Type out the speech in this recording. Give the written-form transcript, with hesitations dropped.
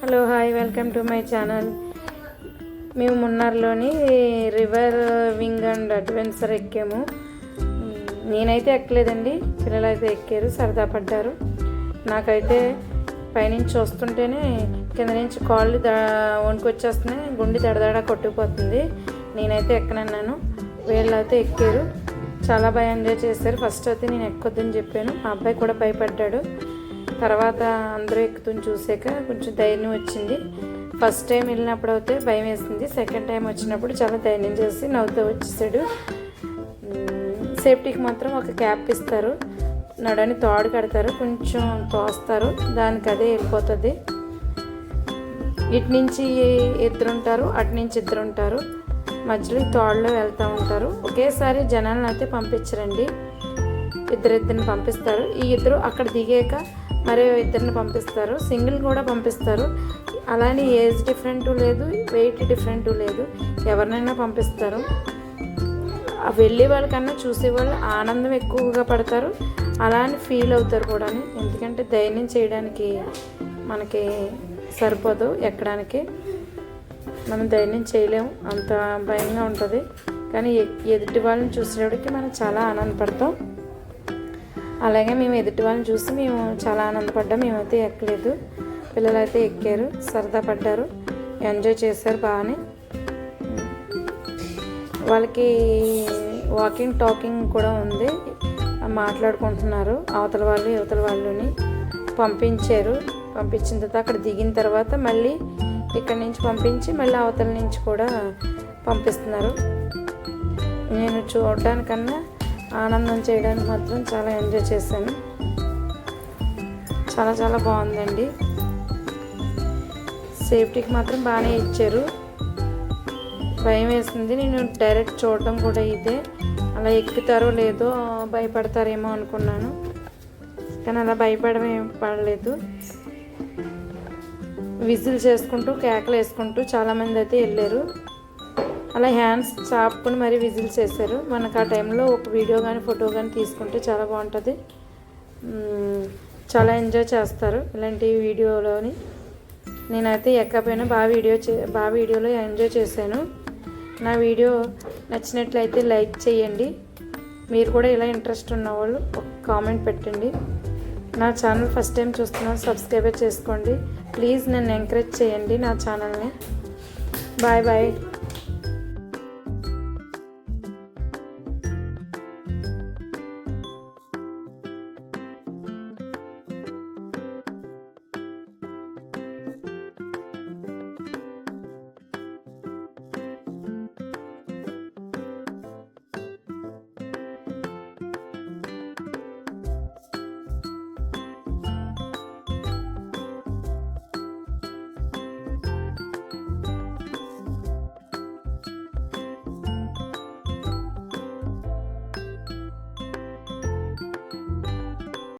Hello hi welcome to my channel. మేము మున్నార్లోని river wing and adventure ఎక్కాము. నేనైతే ఎక్కలేదండి, పిల్లలు అయితే ఎక్కారు, సరదా పడ్డారు. నాకైతే పైనుంచి చూస్తుంటేనే కింద నుంచి కాళ్ళు వణుకొచ్చేస్తున్నాయి, గుండె దడదడ కొట్టుకుపోతుంది. నేనైతే ఎక్కనన్నాను, వీళ్ళైతే ఎక్కారు, చాలా బాగా ఎంజాయ్ చేశారు. ఫస్ట్ అయితే నేను ఎక్కొద్దని చెప్పాను, ఆ అబ్బాయి కూడా భయపడ్డాడు. తర్వాత అందరూ ఎక్కుతుని చూసాక కొంచెం ధైర్యం వచ్చింది. ఫస్ట్ టైం వెళ్ళినప్పుడు అయితే భయం వేసింది, సెకండ్ టైం వచ్చినప్పుడు చాలా ధైర్యం చేసి నవ్వుతూ వచ్చేసాడు. సేఫ్టీకి మాత్రం ఒక క్యాప్ ఇస్తారు, నడని తాడు కడతారు, కొంచెం తోస్తారు, దానికి అదే వెళ్ళిపోతుంది. ఇటు నుంచి ఇద్దరు ఉంటారు, అటు నుంచి ఇద్దరు ఉంటారు, మధ్యలో ఈ తాడులో వెళ్తూ ఉంటారు. ఒకేసారి జనాలను అయితే పంపించరండి, ఇద్దరిని పంపిస్తారు. ఈ ఇద్దరు అక్కడ దిగాక మరో ఇద్దరిని పంపిస్తారు, సింగిల్ కూడా పంపిస్తారు. అలానే ఏజ్ డిఫరెంట్ లేదు, వెయిట్ డిఫరెంట్ లేదు, ఎవరినైనా పంపిస్తారు. వెళ్ళే వాళ్ళకన్నా చూసేవాళ్ళు ఆనందం ఎక్కువగా పడతారు, అలానే ఫీల్ అవుతారు కూడా. ఎందుకంటే ధైర్యం చేయడానికి మనకి సరిపోదు, ఎక్కడానికి మనం ధైర్యం చేయలేము, అంత భయంగా ఉంటుంది. కానీ ఎదుటి వాళ్ళని చూసేవాడికి మనం చాలా ఆనందపడతాం. అలాగే మేము ఎదుటి వాళ్ళని చూసి మేము చాలా ఆనందపడ్డాం. మేమైతే ఎక్కలేదు, పిల్లలు అయితే ఎక్కారు, సరదా పడ్డారు, ఎంజాయ్ చేశారు బాగానే. వాళ్ళకి వాకింగ్ టాకింగ్ కూడా ఉంది, మాట్లాడుకుంటున్నారు అవతల వాళ్ళు యువతల వాళ్ళని. పంపించారు, పంపించిన తర్వాత అక్కడ దిగిన తర్వాత మళ్ళీ ఇక్కడి నుంచి పంపించి మళ్ళీ అవతల నుంచి కూడా పంపిస్తున్నారు. నేను చూడడానికన్నా ఆనందం చేయడానికి మాత్రం చాలా ఎంజాయ్ చేశాను. చాలా చాలా బాగుందండి. సేఫ్టీకి మాత్రం బాగానే ఇచ్చారు. భయం వేసింది, నేను డైరెక్ట్ చూడడం కూడా ఇదే, అలా ఎక్కుతారో లేదో భయపడతారేమో అనుకున్నాను, కానీ అలా పడలేదు. విజిల్ చేసుకుంటూ కేకలు వేసుకుంటూ చాలామంది అయితే వెళ్ళారు. అలా హ్యాండ్స్ చాపుకొని మరీ విజిల్స్ వేశారు. మనకు ఆ టైంలో ఒక వీడియో కానీ ఫోటో కానీ తీసుకుంటే చాలా బాగుంటుంది, చాలా ఎంజాయ్ చేస్తారు ఇలాంటి వీడియోలోని. నేనైతే ఎక్కకపోయినా బాగా వీడియోలో ఎంజాయ్ చేశాను. నా వీడియో నచ్చినట్లయితే లైక్ చేయండి. మీరు కూడా ఇలా ఇంట్రెస్ట్ ఉన్నవాళ్ళు ఒక కామెంట్ పెట్టండి. నా ఛానల్ ఫస్ట్ టైం చూస్తున్నారు, సబ్స్క్రైబ్ చేసుకోండి ప్లీజ్. నన్ను ఎంకరేజ్ చేయండి నా ఛానల్ని. Bye bye.